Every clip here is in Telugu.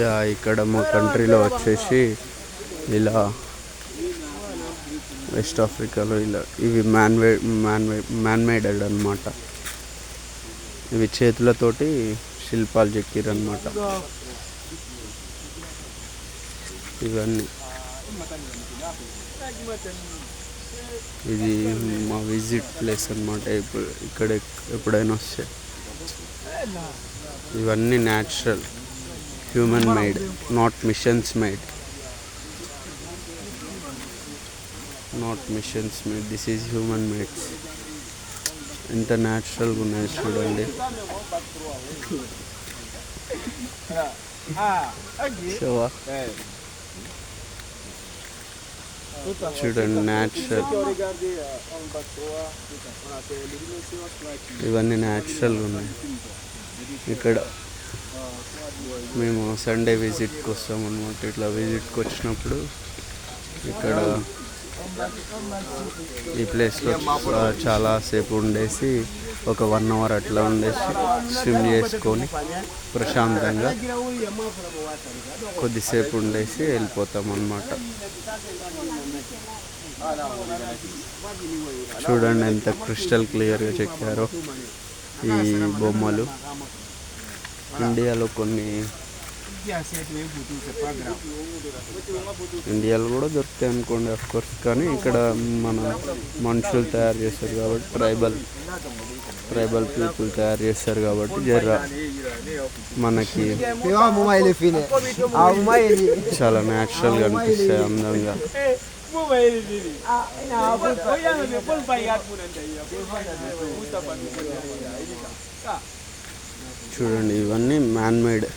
యా ఇక్కడ మా కంట్రీలో వచ్చేసి ఇలా వెస్ట్ ఆఫ్రికాలో ఇలా ఇవి మ్యాన్ మేడ్ అనమాట. ఇవి చేతులతోటి శిల్పాలు చెక్కిరనమాట. ఇవన్నీ ఇది మా విజిట్ ప్లేస్ అనమాట. ఇక్కడ ఎప్పుడైనా వస్తే ఇవన్నీ natural, human made, not machines made. This is human made. ఎంత న్యాచురల్గా ఉన్నాయి చూడండి. చూడండి న్యాచురల్. ఇవన్నీ న్యాచురల్గా ఉన్నాయి. ఇక్కడ మేము సండే విజిట్కి వస్తాం అనమాట. ఇట్లా విజిట్కి వచ్చినప్పుడు ఇక్కడ ఈ ప్లేస్లో చాలాసేపు ఉండేసి ఒక 1 అవర్ అట్లా ఉండేసి స్విమ్ చేసుకొని ప్రశాంతంగా కొద్దిసేపు ఉండేసి వెళ్ళిపోతాం అన్నమాట. చూడండి ఎంత క్రిస్టల్ క్లియర్గా చెక్కారో ఈ బొమ్మలు. ఇండియాలో ఇండియాలో కూడా దొరుకుతాయి అనుకోండి అఫ్కోర్స్, కానీ ఇక్కడ మన మనుషులు తయారు చేస్తారు కాబట్టి ట్రైబల్ పీపుల్ తయారు చేస్తారు కాబట్టి మనకి చాలా న్యాచురల్గా అనిపిస్తాయి, అందంగా. చూడండి ఇవన్నీ మ్యాన్ మేడ్.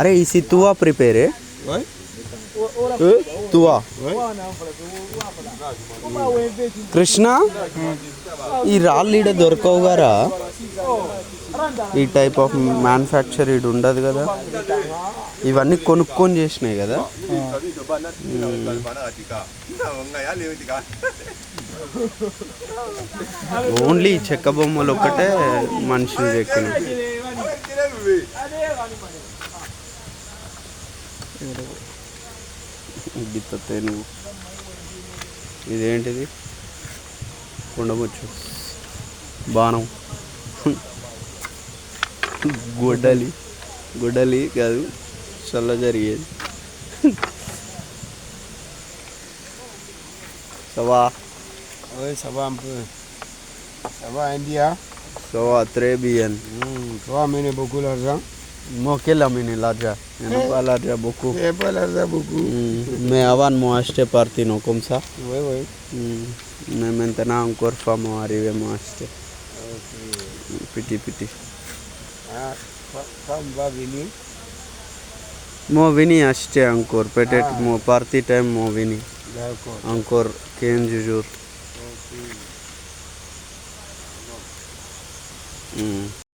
अरे इसी तुआ प्रिपेयर है तुआ కృష్ణ ఈ రాళ్ళు ఈడ దొరకవు గారా. ఈ టైప్ ఆఫ్ మ్యానుఫ్యాక్చర్ ఈడ ఉండదు కదా. ఇవన్నీ కొనుక్కొని చేసినాయి కదా. ఓన్లీ చెక్క బొమ్మలు ఒక్కటే మనుషులు చెక్కినాయి. గిత్తతే నువ్వు ఇదేంటిది? కొండముచ్చు, బాణం, గొడ్డలి కాదు, చల్ల జరిగేది. Ça va India? Ça va très bien. Tu vas amener beaucoup d'argent? Moi quelle amener l'argent? Je n'ai pas l'argent beaucoup. Tu n'as pas l'argent beaucoup. Mais avant moi acheter parti non comme ça. Oui. Mais maintenant encore pas moi arriver moi acheter. Petit. Quand va venir? Moi venir acheter encore. Peut-être moi parti time moi venir. D'accord. Encore 15 jours. Okay.